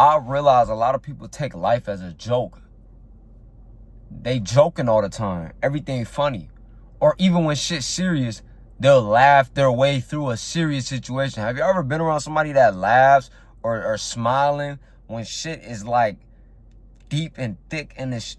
I realize a lot of people take life as a joke. They joking all the time. Everything funny. Or even when shit's serious, they'll laugh their way through a serious situation. Have you ever been around somebody that laughs or smiling when shit is like deep and thick in this,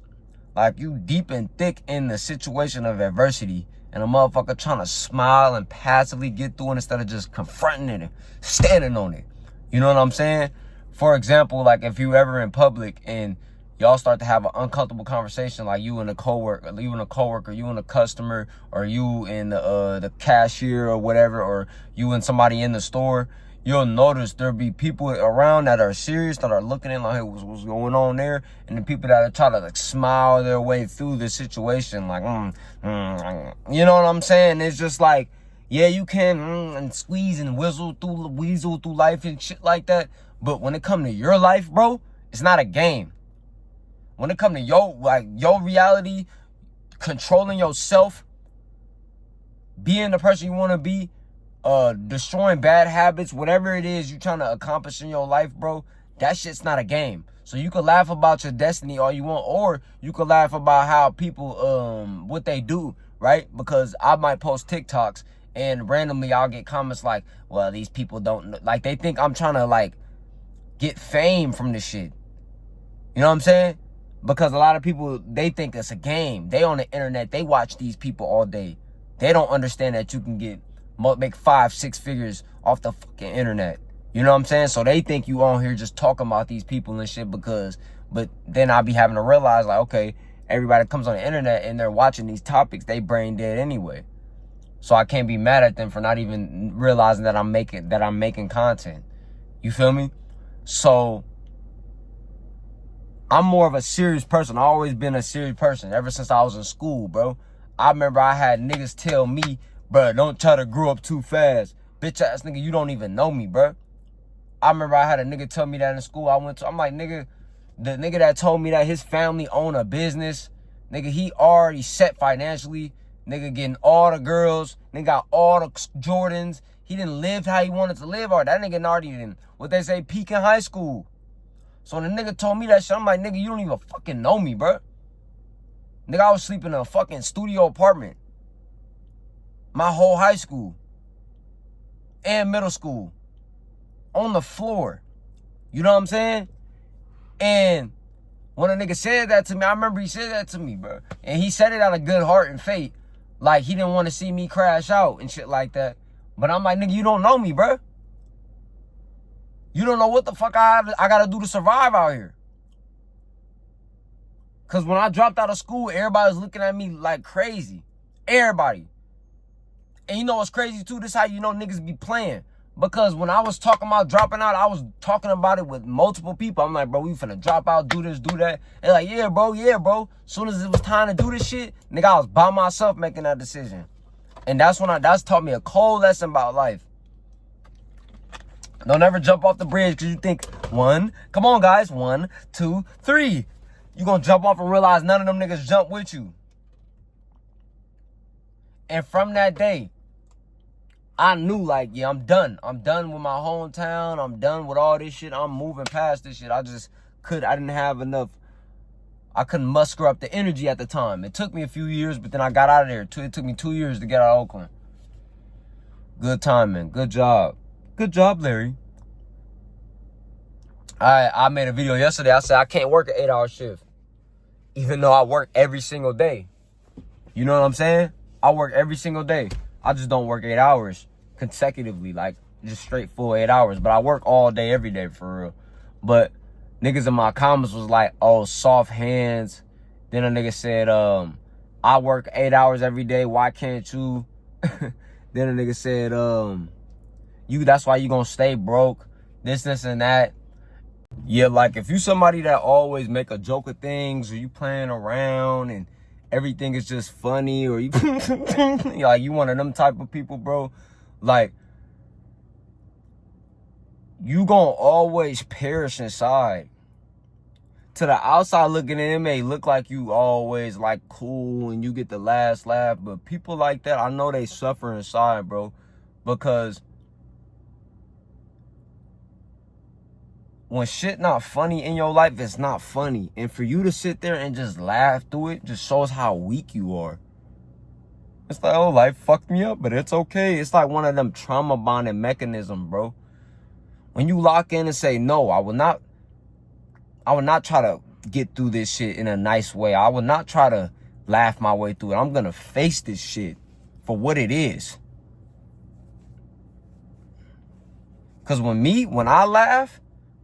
like you deep and thick in the situation of adversity, and a motherfucker trying to smile and passively get through it instead of just confronting it and standing on it. You know what I'm saying? For example, like if you ever in public and y'all start to have an uncomfortable conversation, like you and a coworker, you and a customer, or you and the cashier or whatever, or you and somebody in the store, you'll notice there'll be people around that are serious, that are looking in like, hey, what's going on there? And the people that are trying to like smile their way through the situation, like, you know what I'm saying? It's just like, yeah, you can and squeeze and weasel through life and shit like that. But when it comes to your life, bro, it's not a game. When it comes to your reality, controlling yourself, being the person you want to be, destroying bad habits, whatever it is you're trying to accomplish in your life, bro, that shit's not a game. So you can laugh about your destiny all you want, or you can laugh about how people, what they do, right? Because I might post TikToks and randomly I'll get comments like, well, these people don't, like, they think I'm trying to, like, get fame from this shit. You know what I'm saying? Because a lot of people, they think it's a game. They on the internet, they watch these people all day. They don't understand that you can make 5-6 figures off the fucking internet. You know what I'm saying? So they think you on here just talking about these people and shit but then I'll be having to realize, like, okay, everybody comes on the internet and they're watching these topics, they brain dead anyway. So I can't be mad at them for not even realizing that I'm making content. You feel me? So I'm more of a serious person. I've always been a serious person ever since I was in school, bro. I remember I had niggas tell me, bro, don't try to grow up too fast. Bitch ass nigga, you don't even know me, bro. I remember I had a nigga tell me that in school. I'm like, nigga, the nigga that told me that his family owned a business, nigga, he already set financially. Nigga getting all the girls. Nigga got all the Jordans. He didn't live how he wanted to live. Or that nigga already didn't, what they say, peak in high school. So when the nigga told me that shit, I'm like, nigga, you don't even fucking know me, bro. Nigga, I was sleeping in a fucking studio apartment my whole high school and middle school on the floor. You know what I'm saying? And when a nigga said that to me, I remember he said that to me, bro. And he said it out of good heart and faith. Like, he didn't want to see me crash out and shit like that. But I'm like, nigga, you don't know me, bro. You don't know what the fuck I got to do to survive out here. Because when I dropped out of school, everybody was looking at me like crazy. Everybody. And you know what's crazy, too? This is how you know niggas be playing. Because when I was talking about dropping out, I was talking about it with multiple people. I'm like, bro, we finna drop out, do this, do that. They're like, yeah, bro. As soon as it was time to do this shit, nigga, I was by myself making that decision. And that's taught me a cold lesson about life. Don't ever jump off the bridge because you think, come on, guys, 1, 2, 3. You gonna jump off and realize none of them niggas jump with you. And from that day, I knew, like, yeah, I'm done. I'm done with my hometown. I'm done with all this shit. I'm moving past this shit. I didn't have enough. I couldn't muster up the energy at the time. It took me a few years, but then I got out of there. It took me 2 years to get out of Oakland. Good timing. Good job. Good job, Larry. I made a video yesterday. I said I can't work an 8-hour shift, even though I work every single day. You know what I'm saying? I work every single day. I just don't work 8 hours consecutively, like just straight full 8 hours. But I work all day, every day, for real. But niggas in my comments was like, oh, soft hands. Then a nigga said, I work 8 hours every day. Why can't you? Then a nigga said, that's why you gonna stay broke. This and that. Yeah, like if you somebody that always make a joke of things, or you playing around and everything is just funny, or you like you one of them type of people, bro, like you gonna always perish inside. To the outside looking in, it may look like you always like cool and you get the last laugh, but people like that, I know they suffer inside, bro, because when shit not funny in your life, it's not funny. And for you to sit there and just laugh through it just shows how weak you are. It's like, oh, life fucked me up, but it's okay. It's like one of them trauma bonding mechanisms, bro. When you lock in and say, no, I will not try to get through this shit in a nice way. I will not try to laugh my way through it. I'm going to face this shit for what it is. Because when I laugh,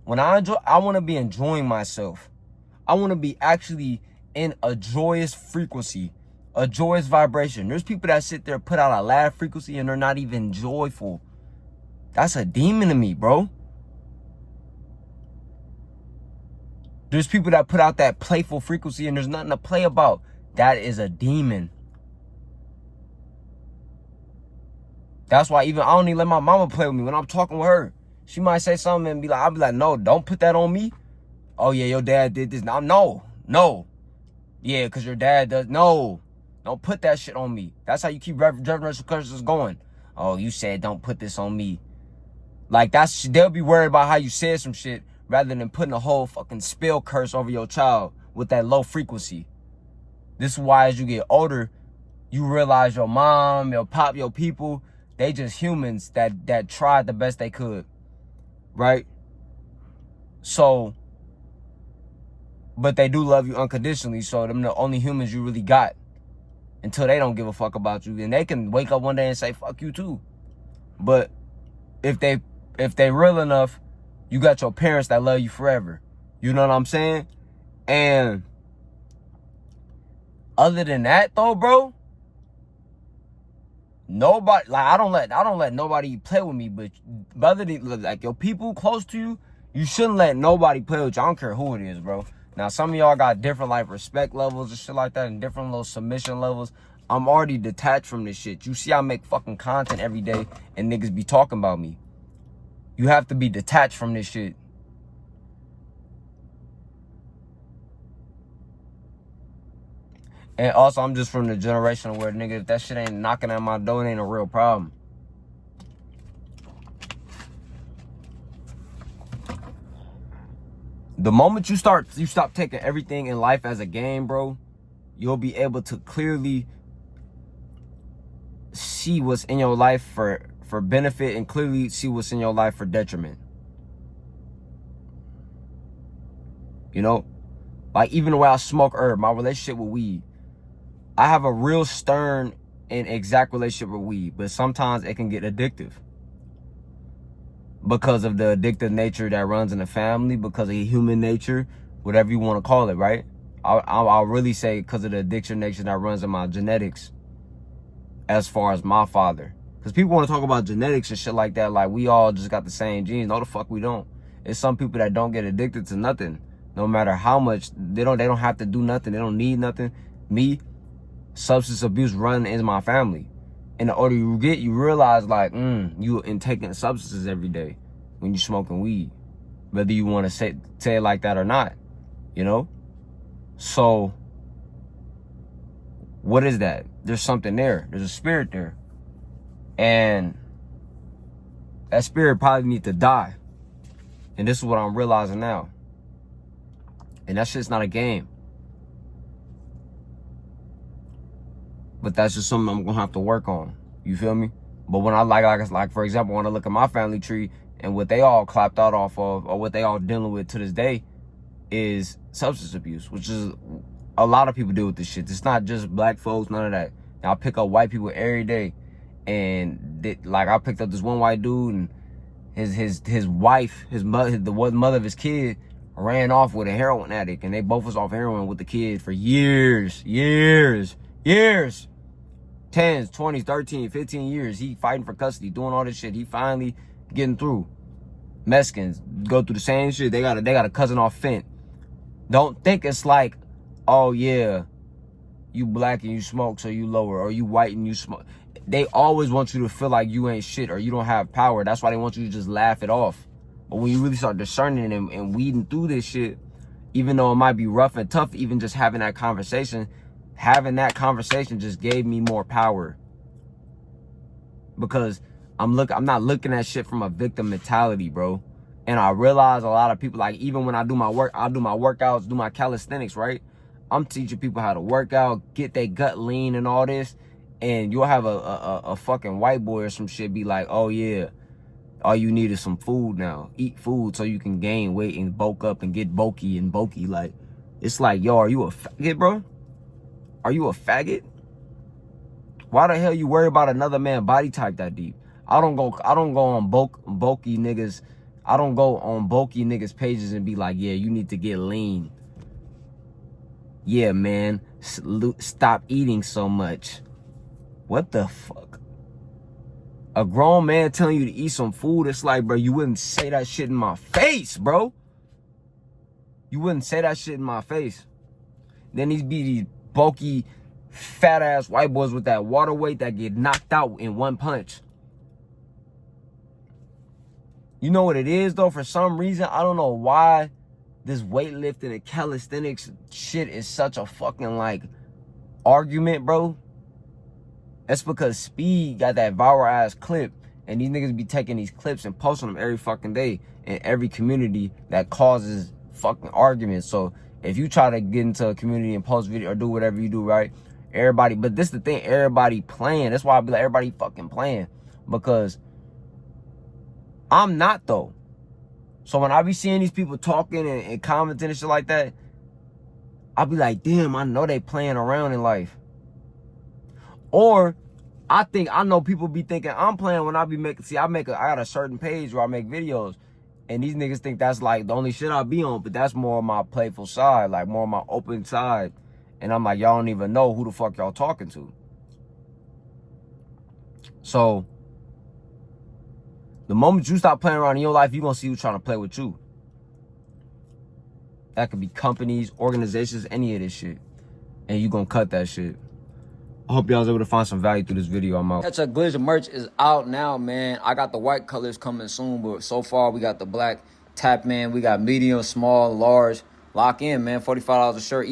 when I enjoy, I want to be enjoying myself. I want to be actually in a joyous frequency, a joyous vibration. There's people that sit there, put out a laugh frequency, and they're not even joyful. That's a demon to me, bro. There's people that put out that playful frequency and there's nothing to play about. That is a demon. That's why even I don't even let my mama play with me when I'm talking with her. She might say something and I'll be like, no, don't put that on me. Oh yeah, your dad did this. No. Yeah, because your dad does. No, don't put that shit on me. That's how you keep generational curses going. Oh, you said don't put this on me. Like they'll be worried about how you said some shit rather than putting a whole fucking spell curse over your child with that low frequency. This is why as you get older, you realize your mom, your pop, your people, they just humans that tried the best they could. Right? So, but they do love you unconditionally, so them the only humans you really got until they don't give a fuck about you. And they can wake up one day and say, fuck you too. But if they real enough, you got your parents that love you forever. You know what I'm saying? And other than that though, bro, nobody, like I don't let nobody play with me, but other than like your people close to you, you shouldn't let nobody play with you. I don't care who it is, bro. Now some of y'all got different like respect levels and shit like that and different little submission levels. I'm already detached from this shit. You see I make fucking content every day and niggas be talking about me. You have to be detached from this shit. And also, I'm just from the generation where, nigga, if that shit ain't knocking at my door, it ain't a real problem. The moment you stop taking everything in life as a game, bro, you'll be able to clearly see what's in your life for benefit and clearly see what's in your life for detriment. You know? Like, even the way I smoke herb, my relationship with weed. I have a real stern and exact relationship with weed, but sometimes it can get addictive. Because of the addictive nature that runs in the family, because of human nature, whatever you want to call it, right? I'll really say because of the addiction nature that runs in my genetics as far as my father. Because people want to talk about genetics and shit like that, like we all just got the same genes. No, the fuck we don't. It's some people that don't get addicted to nothing, no matter how much. They don't have to do nothing. They don't need nothing. Me, substance abuse running in my family. And the older you get, you realize like, you in taking substances every day when you smoking weed, whether you want to say it like that or not, you know? So, what is that? There's something there. There's a spirit there. And that spirit probably needs to die. And this is what I'm realizing now. And that shit's not a game. But that's just something I'm gonna have to work on. You feel me? But when I like for example, when I look at my family tree and what they all clapped out off of, or what they all dealing with to this day, is substance abuse, which is a lot of people deal with this shit. It's not just black folks, none of that. Now, I pick up white people every day, and I picked up this one white dude, and his wife, the mother of his kid, ran off with a heroin addict, and they both was off heroin with the kid for years. 10s, 20s, 13, 15 years. He fighting for custody, doing all this shit. He finally getting through. Mexicans go through the same shit. They got a cousin off fent. Don't think it's like, oh yeah, you black and you smoke, so you lower, or you white and you smoke. They always want you to feel like you ain't shit or you don't have power. That's why they want you to just laugh it off. But when you really start discerning and weeding through this shit, even though it might be rough and tough, even just having that conversation just gave me more power. Because I'm not looking at shit from a victim mentality, bro. And I realize a lot of people, like, even when I do my work, I do my workouts, do my calisthenics, right? I'm teaching people how to work out, get their gut lean and all this. And you'll have a fucking white boy or some shit be like, oh, yeah, all you need is some food now. Eat food so you can gain weight and bulk up and get bulky and bulky. Like, it's like, yo, are you a faggot, bro? Are you a faggot? Why the hell you worry about another man's body type that deep? I don't go on bulky niggas. I don't go on bulky niggas pages and be like, yeah, you need to get lean. Yeah, man, stop eating so much. What the fuck? A grown man telling you to eat some food, it's like, bro, you wouldn't say that shit in my face, bro. You wouldn't say that shit in my face. Then these bulky, fat-ass white boys with that water weight that get knocked out in one punch. You know what it is, though? For some reason, I don't know why this weightlifting and calisthenics shit is such a fucking, like, argument, bro. That's because Speed got that viral-ass clip, and these niggas be taking these clips and posting them every fucking day in every community that causes fucking arguments. So if you try to get into a community and post video or do whatever you do, right? Everybody, but this the thing, everybody playing. That's why I be like, everybody fucking playing. Because I'm not, though. So when I be seeing these people talking and commenting and shit like that, I be like, damn, I know they playing around in life. Or I know people be thinking I'm playing when I be making, I got a certain page where I make videos. And these niggas think that's like the only shit I be on, but that's more of my playful side, like more of my open side. And I'm like, y'all don't even know who the fuck y'all talking to. So the moment you stop playing around in your life, you're gonna see who's trying to play with you. That could be companies, organizations, any of this shit. And you gonna cut that shit. I hope y'all was able to find some value through this video. I'm out. That Glizzer merch is out now, man. I got the white colors coming soon, but so far we got the black tap, man. We got medium, small, large. Lock in, man. $45 a shirt.